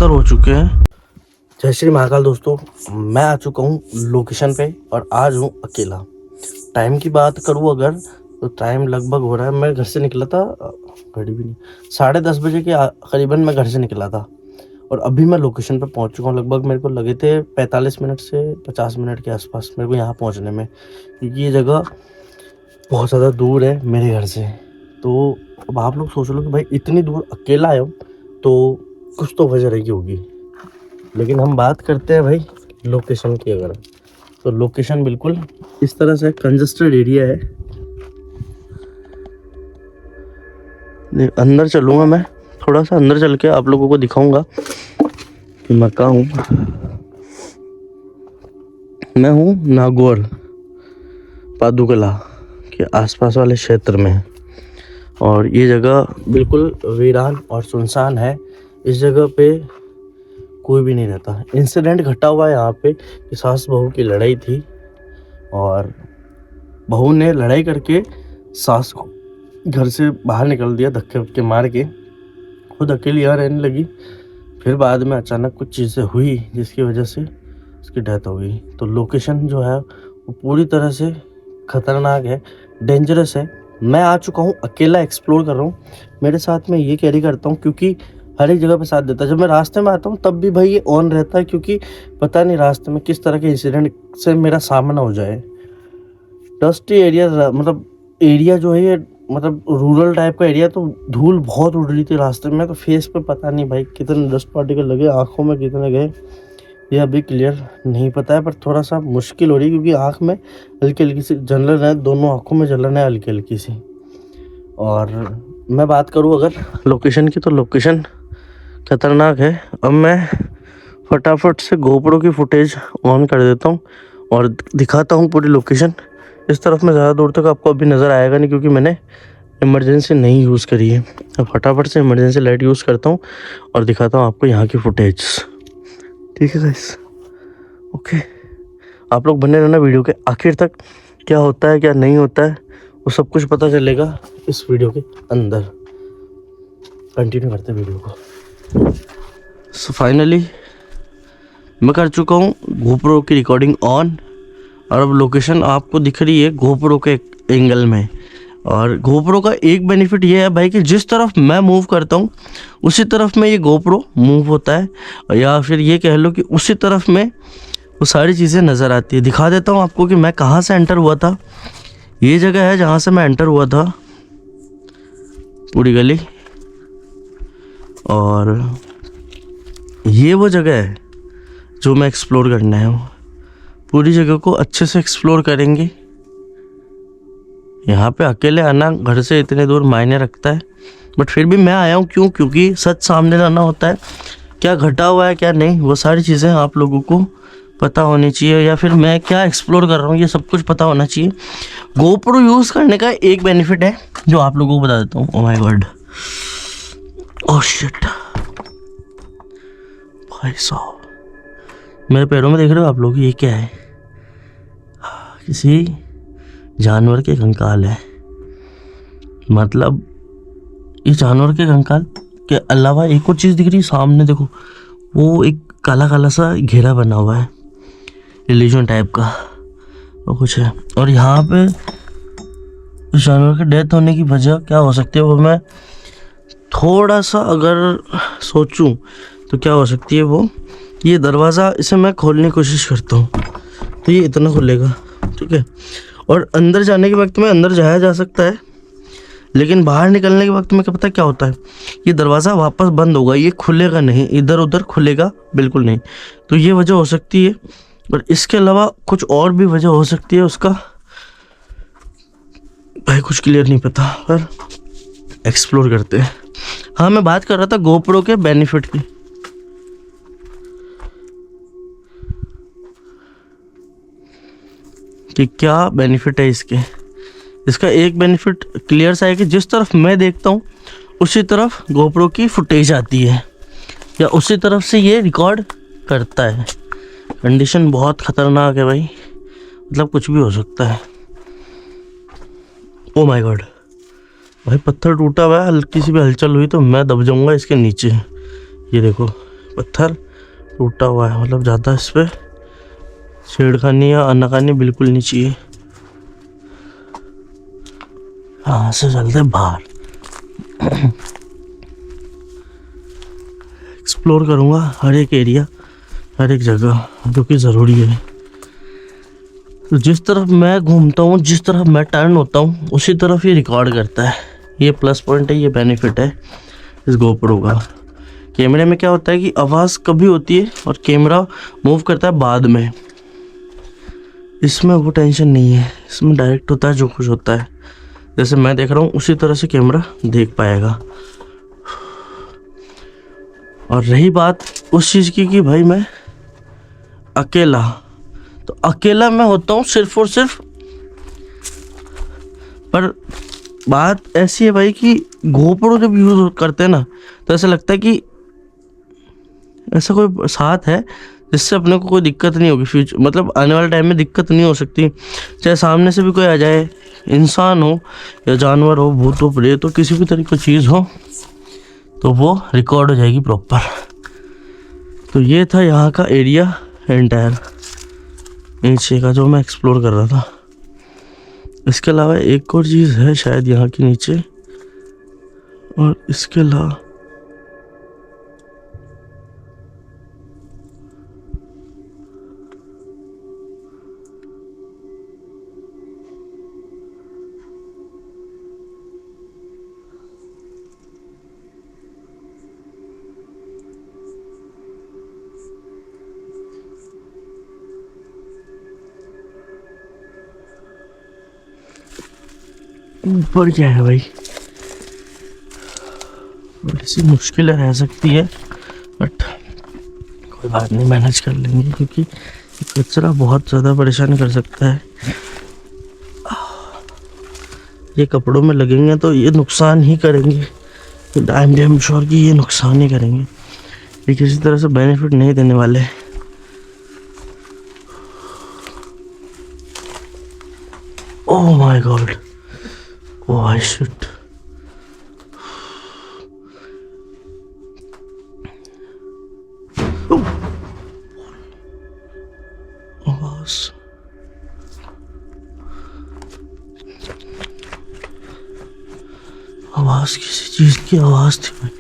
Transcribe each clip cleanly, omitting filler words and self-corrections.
77 हो चुके हैं। जय श्री महाकाल दोस्तों, मैं आ चुका हूँ लोकेशन पे और आज हूँ अकेला। टाइम की बात करूँ अगर तो टाइम लगभग हो रहा है, मैं घर से निकला था, घड़ी भी नहीं, 10:30 बजे के करीबन मैं घर से निकला था और अभी मैं लोकेशन पे पहुँच चुका हूँ। लगभग मेरे को लगे थे 45 मिनट से 50 मिनट के आसपास मेरे को यहाँ पहुँचने में, क्योंकि ये जगह बहुत ज़्यादा दूर है मेरे घर से। तो अब आप लोग सोच लो कि भाई इतनी दूर अकेला आए हो तो कुछ तो वजह रही होगी। लेकिन हम बात करते हैं भाई लोकेशन की। अगर तो लोकेशन बिल्कुल इस तरह से कंजस्टेड एरिया है। अंदर चलूँगा मैं, थोड़ा सा अंदर चल के आप लोगों को दिखाऊंगा कि मैं कहाँ हूँ। मैं हूँ नागौर पादुकला के आसपास वाले क्षेत्र में और ये जगह बिल्कुल वीरान और सुनसान है। इस जगह पे कोई भी नहीं रहता। इंसिडेंट घटा हुआ है यहाँ पे कि सास बहू की लड़ाई थी और बहू ने लड़ाई करके सास को घर से बाहर निकल दिया, धक्के वक्के मार के खुद अकेली यहाँ रहने लगी। फिर बाद में अचानक कुछ चीज़ें हुई जिसकी वजह से उसकी डेथ हो गई। तो लोकेशन जो है वो पूरी तरह से खतरनाक है, डेंजरस है। मैं आ चुका हूँ, अकेला एक्सप्लोर कर रहा हूँ। मेरे साथ में ये कैरी करता हूँ क्योंकि हर एक जगह पे साथ देता है। जब मैं रास्ते में आता हूँ तब भी भाई ये ऑन रहता है, क्योंकि पता नहीं रास्ते में किस तरह के इंसिडेंट से मेरा सामना हो जाए। डस्टी एरिया, मतलब एरिया जो है ये मतलब रूरल टाइप का एरिया, तो धूल बहुत उड़ रही थी रास्ते में। तो फेस पे पता नहीं भाई कितने डस्ट पार्टिकल लगे, आँखों में कितने गए ये अभी क्लियर नहीं पता है, पर थोड़ा सा मुश्किल हो रही है क्योंकि आँख में हल्की हल्की सी जलन है, दोनों आँखों में जलन है हल्की हल्की सी। और मैं बात करूँ अगर लोकेशन की, तो लोकेशन खतरनाक है। अब मैं फटाफट से गोप्रो की फुटेज ऑन कर देता हूँ और दिखाता हूँ पूरी लोकेशन। इस तरफ में ज़्यादा दूर तक आपको अभी नज़र आएगा नहीं क्योंकि मैंने इमरजेंसी नहीं यूज़ करी है। अब फटाफट से इमरजेंसी लाइट यूज़ करता हूँ और दिखाता हूँ आपको यहाँ की फुटेज। ठीक है गाइस, ओके। आप लोग बने रहना वीडियो के आखिर तक। क्या होता है क्या नहीं होता है वो सब कुछ पता चलेगा इस वीडियो के अंदर। कंटिन्यू करते हैं वीडियो को। सो फाइनली मैं कर चुका हूँ गोप्रो की रिकॉर्डिंग ऑन और अब लोकेशन आपको दिख रही है गोप्रो के एंगल में। और गोप्रो का एक बेनिफिट ये है भाई कि जिस तरफ मैं मूव करता हूँ उसी तरफ में ये गोप्रो मूव होता है, या फिर ये कह लो कि उसी तरफ में वो सारी चीज़ें नज़र आती है। दिखा देता हूँ आपको कि मैं कहाँ से एंटर हुआ था। ये जगह है जहाँ से मैं एंटर हुआ था, पूरी गली, और ये वो जगह है जो मैं एक्सप्लोर करना है। पूरी जगह को अच्छे से एक्सप्लोर करेंगे। यहाँ पे अकेले आना घर से इतने दूर मायने रखता है, बट फिर भी मैं आया हूँ। क्यों? क्योंकि सच सामने लाना होता है। क्या घटा हुआ है क्या नहीं वो सारी चीज़ें आप लोगों को पता होनी चाहिए, या फिर मैं क्या एक्सप्लोर कर रहा हूँ ये सब कुछ पता होना चाहिए। गोप्रो यूज़ करने का एक बेनिफिट है जो आप लोगों को बता देता हूँ। Oh my God, oh shit भाई साहब, मेरे पैरों में देख रहे हो आप लोग, ये क्या है? किसी जानवर के कंकाल है। मतलब ये जानवर के कंकाल के अलावा एक और चीज़ दिख रही है सामने, देखो वो एक काला काला सा घेरा बना हुआ है, इल्यूजन टाइप का वो कुछ है। और यहाँ पे इस जानवर के डेथ होने की वजह क्या हो सकती है वो मैं थोड़ा सा अगर सोचूं तो क्या हो सकती है वो, ये दरवाज़ा इसे मैं खोलने की कोशिश करता हूँ तो ये इतना खुलेगा, ठीक है। और अंदर जाने के वक्त में अंदर जाया जा सकता है, लेकिन बाहर निकलने के वक्त में क्या पता क्या होता है, ये दरवाज़ा वापस बंद होगा, ये खुलेगा नहीं, इधर उधर खुलेगा बिल्कुल नहीं। तो ये वजह हो सकती है, और इसके अलावा कुछ और भी वजह हो सकती है उसका भाई कुछ क्लियर नहीं पता, पर एक्सप्लोर करते हैं। हाँ, मैं बात कर रहा था गोप्रो के बेनिफिट की। कि क्या बेनिफिट है इसके। इसका एक बेनिफिट क्लियर सा है कि जिस तरफ मैं देखता हूँ उसी तरफ गोप्रो की फुटेज आती है, या उसी तरफ से ये रिकॉर्ड करता है। कंडीशन बहुत ख़तरनाक है भाई, मतलब कुछ भी हो सकता है। ओ माय गॉड भाई, पत्थर टूटा हुआ है, हल्की सी भी हलचल हुई तो मैं दब जाऊंगा इसके नीचे। ये देखो पत्थर टूटा हुआ है, मतलब ज़्यादा इस पर छेड़खानी या आनाकानी बिल्कुल नहीं चाहिए। यहाँ से चलते हैं बाहर। एक्सप्लोर करूँगा हर एक एरिया, हर एक जगह जो कि ज़रूरी है। तो जिस तरफ मैं घूमता हूँ, जिस तरफ मैं टर्न होता हूँ, उसी तरफ ही रिकॉर्ड करता है। ये प्लस पॉइंट है, ये बेनिफिट है इस गोप्रो का। कैमरे में क्या होता है कि आवाज़ कभी होती है और कैमरा मूव करता है बाद में। इसमें वो टेंशन नहीं है, इसमें डायरेक्ट होता है जो कुछ होता है। जैसे मैं देख रहा हूँ उसी तरह से कैमरा देख पाएगा। और रही बात उस चीज़ की कि भाई मैं अकेला, तो अकेला मैं होता हूँ सिर्फ और सिर्फ। पर बात ऐसी है भाई कि गोप्रो जब यूज़ करते हैं ना, तो ऐसा लगता है कि ऐसा कोई साथ है जिससे अपने को कोई दिक्कत नहीं होगी फ्यूचर, मतलब आने वाले टाइम में दिक्कत नहीं हो सकती। चाहे सामने से भी कोई आ जाए, इंसान हो या जानवर हो, भूत हो, प्रेत हो, किसी भी तरह की चीज़ हो, तो वो रिकॉर्ड हो जाएगी प्रॉपर। तो ये था यहाँ का एरिया एंटायर नीचे का जो मैं एक्सप्लोर कर रहा था। इसके अलावा एक और चीज़ है शायद यहाँ के नीचे, और इसके अलावा ऊपर क्या है भाई, थोड़ी सी मुश्किल रह सकती है, बट कोई बात नहीं, मैनेज कर लेंगे, क्योंकि कचरा बहुत ज़्यादा परेशान कर सकता है। ये कपड़ों में लगेंगे तो ये नुकसान ही करेंगे, आई एम डैम श्योर कि ये नुकसान ही करेंगे, ये किसी तरह से बेनिफिट नहीं देने वाले। Oh my God, oh I shit. आवाज किसी चीज की आवाज थी भाई,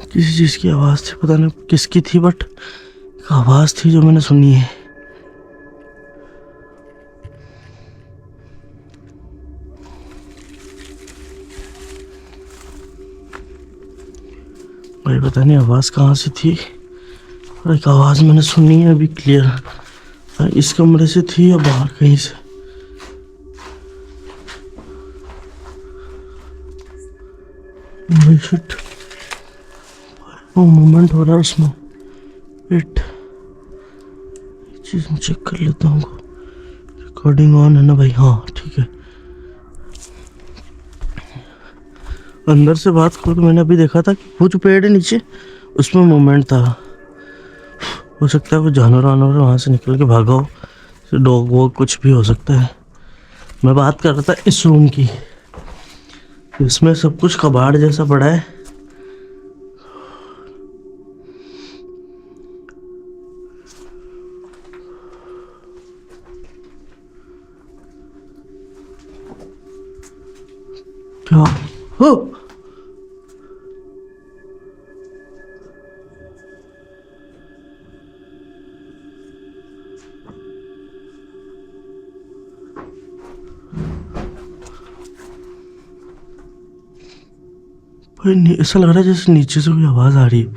किसी चीज की आवाज थी, पता नहीं किसकी थी, बट आवाज थी जो मैंने सुनी है। भाई पता नहीं आवाज कहाँ से थी, और एक आवाज मैंने सुनी है अभी क्लियर, इस कमरे से थी या बाहर कहीं से। शिट, वो मूवमेंट हो रहा है उसमें। वेट, चीज़ मैं चेक कर लेता हूँ। रिकॉर्डिंग ऑन है ना भाई? हाँ ठीक है। अंदर से बात करो तो मैंने अभी देखा था कि वो जो पेड़ है नीचे, उसमें मूवमेंट था। हो सकता है वो जानवर वानवर वहाँ से निकल के भागा हो, डॉग वॉग कुछ भी हो सकता है। मैं बात कर रहा था इस रूम की, इसमें सब कुछ कबाड़ जैसा पड़ा है। क्या हो? ऐसा लग रहा है जैसे नीचे से कोई आवाज आ रही है।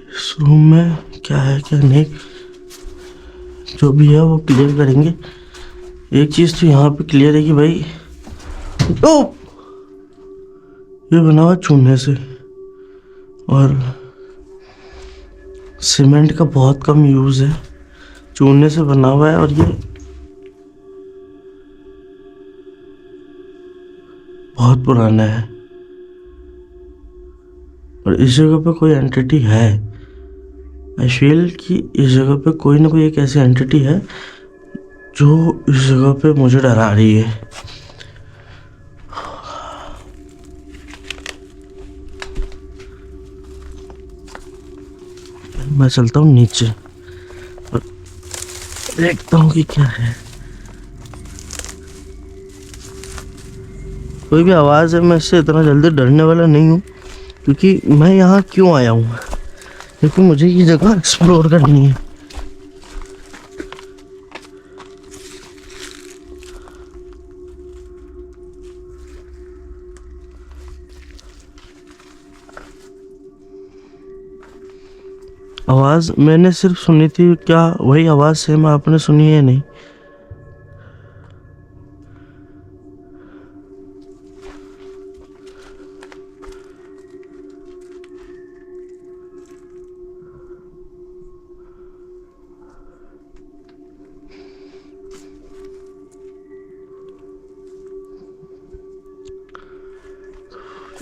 इस रूम में क्या है क्या नहीं, जो भी है वो क्लियर करेंगे। एक चीज तो यहाँ पे क्लियर है कि भाई ओ ये बना हुआ चूने से, और सीमेंट का बहुत कम यूज है, चूने से बना हुआ है। और ये बहुत पुराना है, और इस जगह पे कोई एंटिटी है, आई फील कि इस जगह पे कोई ना कोई एक ऐसी एंटिटी है जो इस जगह पे मुझे डरा रही है। मैं चलता हूँ नीचे और देखता हूँ कि क्या है। कोई भी आवाज़ है, मैं इससे इतना जल्दी डरने वाला नहीं हूँ, क्योंकि मैं यहाँ क्यों आया हूँ, क्योंकि मुझे ये जगह एक्सप्लोर करनी है। आवाज़ मैंने सिर्फ सुनी थी, क्या वही आवाज़ सेम आपने सुनी है? नहीं।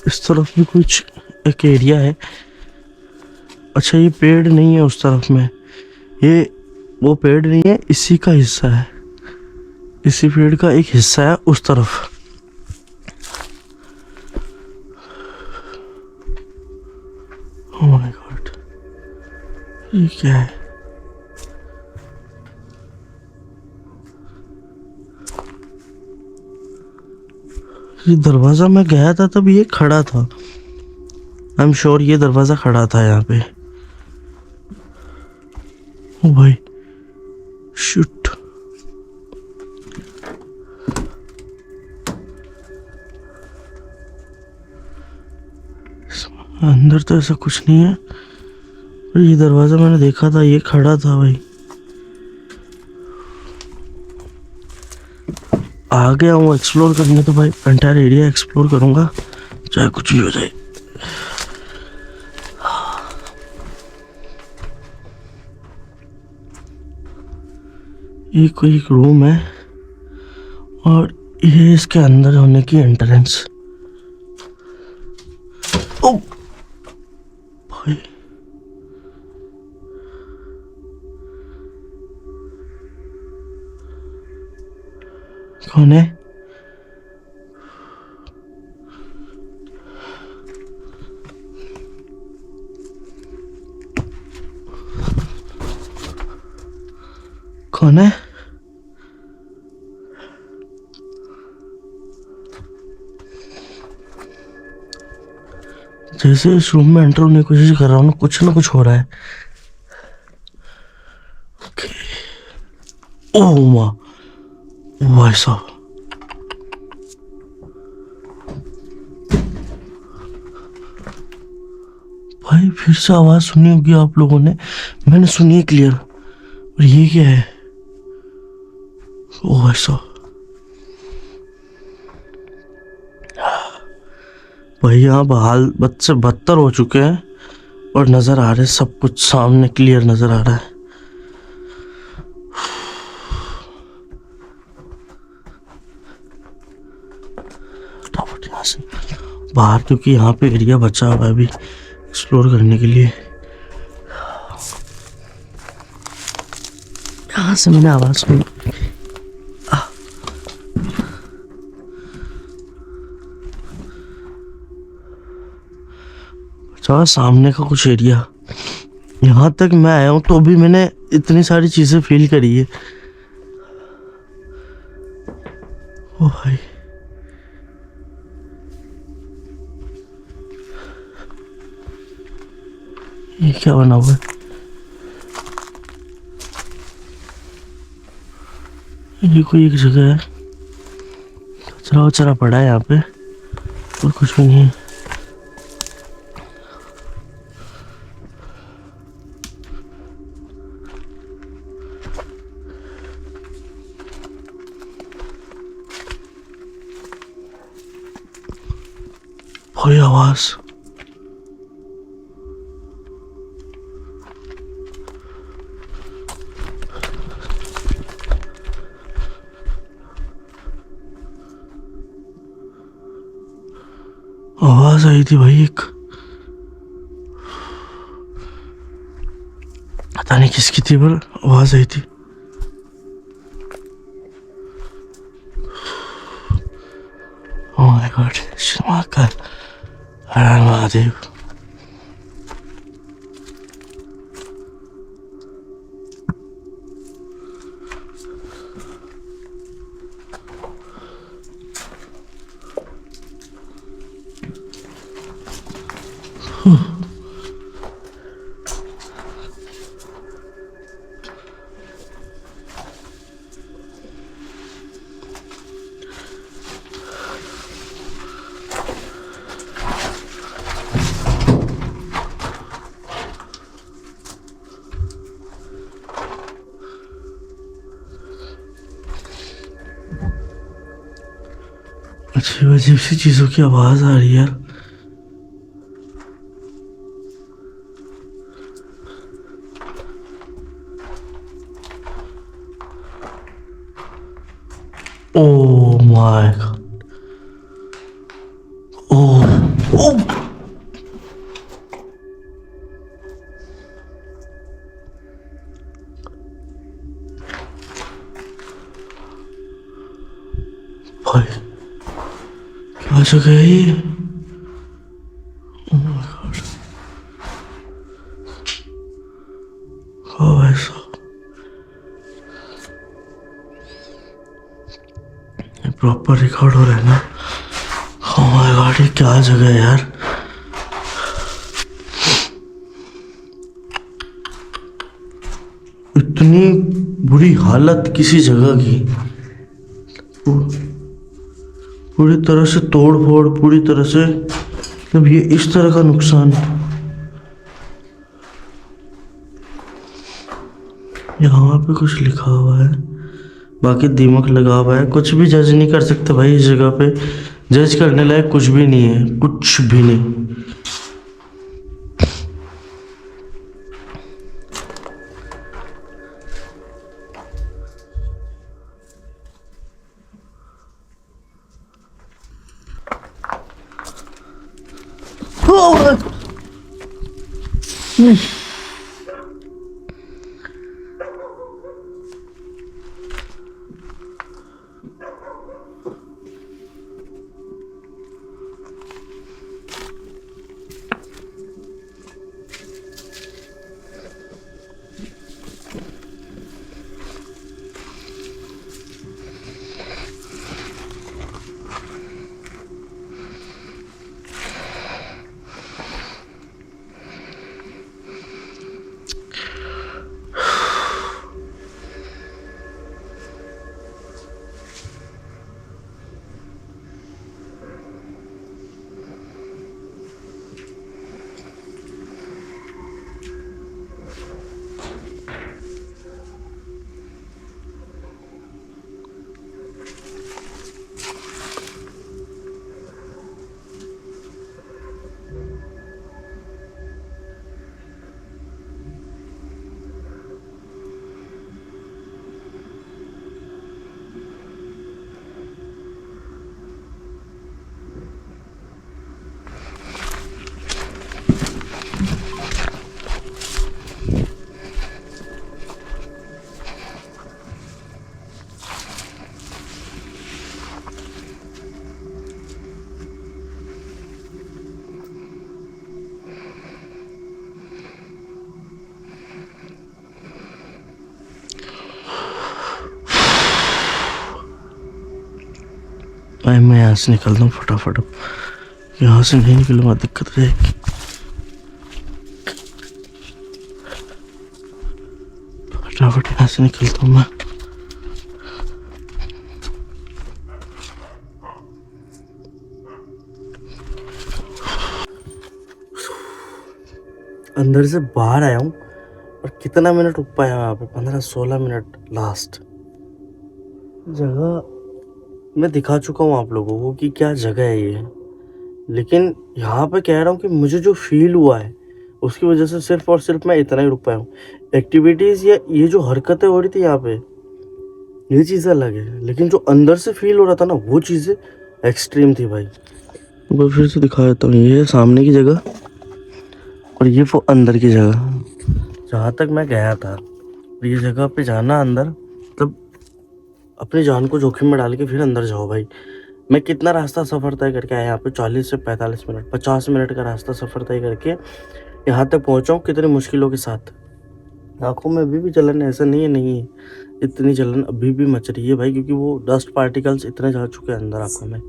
इस तरफ भी कुछ एक एरिया है। अच्छा, ये पेड़ नहीं है उस तरफ में, ये वो पेड़ नहीं है, इसी का हिस्सा है, इसी पेड़ का एक हिस्सा है उस तरफ। ओह माय गॉड, ये क्या है? ये दरवाजा मैं गया था तब ये खड़ा था। आई एम श्योर ये दरवाजा खड़ा था यहाँ पे। ओ भाई, शिट। अंदर तो ऐसा कुछ नहीं है, पर ये दरवाजा मैंने देखा था, ये खड़ा था भाई। आ गया हूँ एक्सप्लोर करने, तो भाई एंटायर एरिया एक्सप्लोर करूंगा, चाहे कुछ भी हो जाए। ये कोई एक रूम है और ये इसके अंदर होने की एंट्रेंस। ओ भाई, कौन है? कौन है? जैसे इस रूम में एंटर होने की कोशिश कर रहा हूँ ना कुछ हो रहा है। ओह माँ, भाई साहब, भाई फिर से आवाज सुनी होगी आप लोगों ने, मैंने सुनी है क्लियर। और ये क्या है? ओह भाई साहब, भाई यहाँ हाल बद से बदतर हो चुके हैं और नजर आ रहे, सब कुछ सामने क्लियर नजर आ रहा है। फटाफट यहाँ से बाहर, क्योंकि यहाँ पे एरिया बचा हुआ है अभी एक्सप्लोर करने के लिए। यहाँ से मैंने आवाज सुनी। अच्छा, सामने का कुछ एरिया, यहाँ तक मैं आया हूँ तो भी मैंने इतनी सारी चीजें फील करी है। ओ भाई, ये क्या बना हुआ है? ये कोई एक जगह है, कचरा वचरा पड़ा है यहाँ पे और कुछ भी नहीं है। कोई आवाज, आवाज आई थी भाई एक। पता नहीं किसकी थी पर आवाज आई थी। ओह माय गॉड, महाकाल, हर हर महादेव। अजीब अजीब सी चीजों की आवाज आ रही है यार। Oh my god. Oh. Oh. भाई क्या जगह है ये? Oh my god. हाँ भाई साहब, प्रॉपर रिकॉर्ड हो रहा है ना? ओह माय गॉड, ये क्या जगह है यार? इतनी बुरी हालत किसी जगह की, पूरी तरह से तोड़ फोड़, पूरी तरह से, मतलब ये इस तरह का नुकसान। यहाँ पे कुछ लिखा हुआ है, बाकी दीमक लगा हुआ है। कुछ भी जज नहीं कर सकते भाई इस जगह पे। जज करने लायक कुछ भी नहीं है, कुछ भी नहीं। भाई मैं यहाँ से निकलता हूँ फटाफट, यहाँ से नहीं निकलूंगा दिक्कत रहेगी। फटाफट यहाँ से निकलता हूँ मैं। अंदर से बाहर आया हूँ और कितना मिनट रुक पाया यहाँ पे, 15-16 मिनट लास्ट। जगह मैं दिखा चुका हूँ आप लोगों को कि क्या जगह है ये, लेकिन यहाँ पे कह रहा हूँ कि मुझे जो फील हुआ है उसकी वजह से सिर्फ और सिर्फ मैं इतना ही रुक पाया हूँ। एक्टिविटीज़ या ये जो हरकतें हो रही थी यहाँ पे, ये चीज़ें अलग है, लेकिन जो अंदर से फील हो रहा था ना, वो चीज़ें एक्सट्रीम थी भाई। मैं फिर से दिखा देता हूँ, ये है सामने की जगह और ये वो अंदर की जगह। जहाँ तक मैं गया था, ये जगह पे जाना अंदर, तब अपनी जान को जोखिम में डाल के फिर अंदर जाओ भाई। मैं कितना रास्ता सफ़र तय करके आया यहाँ पे, 40 से 45 मिनट, 50 मिनट का रास्ता सफ़र तय करके यहाँ तक पहुँचा हूँ, कितनी मुश्किलों के साथ। आँखों में अभी भी जलन है, ऐसा नहीं है, इतनी जलन अभी भी मच रही है भाई, क्योंकि वो डस्ट पार्टिकल्स इतने जा चुके हैं अंदर आँखों में।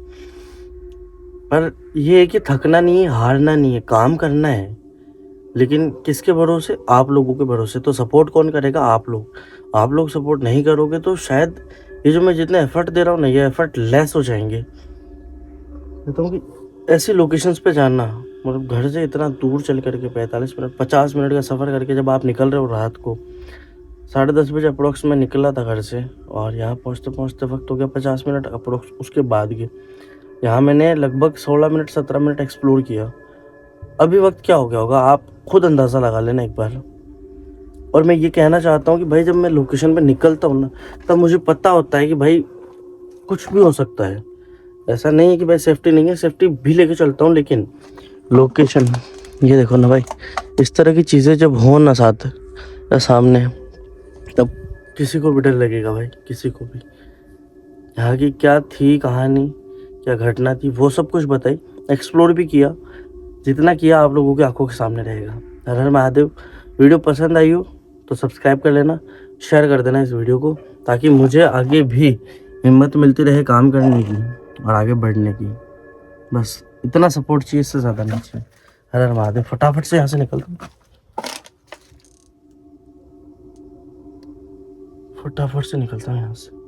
पर ये है कि थकना नहीं है, हारना नहीं है, काम करना है, लेकिन किसके भरोसे? आप लोगों के भरोसे। तो सपोर्ट कौन करेगा? आप लोग सपोर्ट नहीं करोगे तो शायद ये जो मैं जितने एफर्ट दे रहा हूँ ना, ये एफर्ट लेस हो जाएंगे। कहता हूँ कि ऐसी लोकेशंस पे जाना, मतलब घर से इतना दूर चल करके 45 मिनट 50 मिनट का सफ़र करके जब आप निकल रहे हो रात को 10:30 बजे अप्रोक्स में निकला था घर से, और यहाँ पहुँचते पहुँचते वक्त हो गया 50 मिनट अप्रोक्स उसके बाद के। यहाँ मैंने लगभग 16 मिनट 17 मिनट एक्सप्लोर किया। अभी वक्त क्या हो गया होगा, आप खुद अंदाज़ा लगा लेना एक बार। और मैं ये कहना चाहता हूँ कि भाई जब मैं लोकेशन पे निकलता हूँ ना, तब मुझे पता होता है कि भाई कुछ भी हो सकता है। ऐसा नहीं है कि भाई सेफ्टी नहीं है, सेफ्टी भी लेके चलता हूँ, लेकिन लोकेशन, ये देखो ना भाई, इस तरह की चीज़ें जब हो ना साथ या सामने, तब किसी को भी डर लगेगा भाई, किसी को भी। यहाँ की क्या थी कहानी, क्या घटना थी, वो सब कुछ बताई, एक्सप्लोर भी किया, जितना किया आप लोगों की आंखों के सामने रहेगा। हर हर महादेव। वीडियो पसंद आई हो तो सब्सक्राइब कर लेना, शेयर कर देना इस वीडियो को, ताकि मुझे आगे भी हिम्मत मिलती रहे काम करने की और आगे बढ़ने की। बस इतना सपोर्ट चाहिए, इससे ज़्यादा नहीं चाहिए। हर हर महादेव। फटाफट से यहाँ से निकलता हूँ, फटाफट से निकलता हूँ यहाँ से।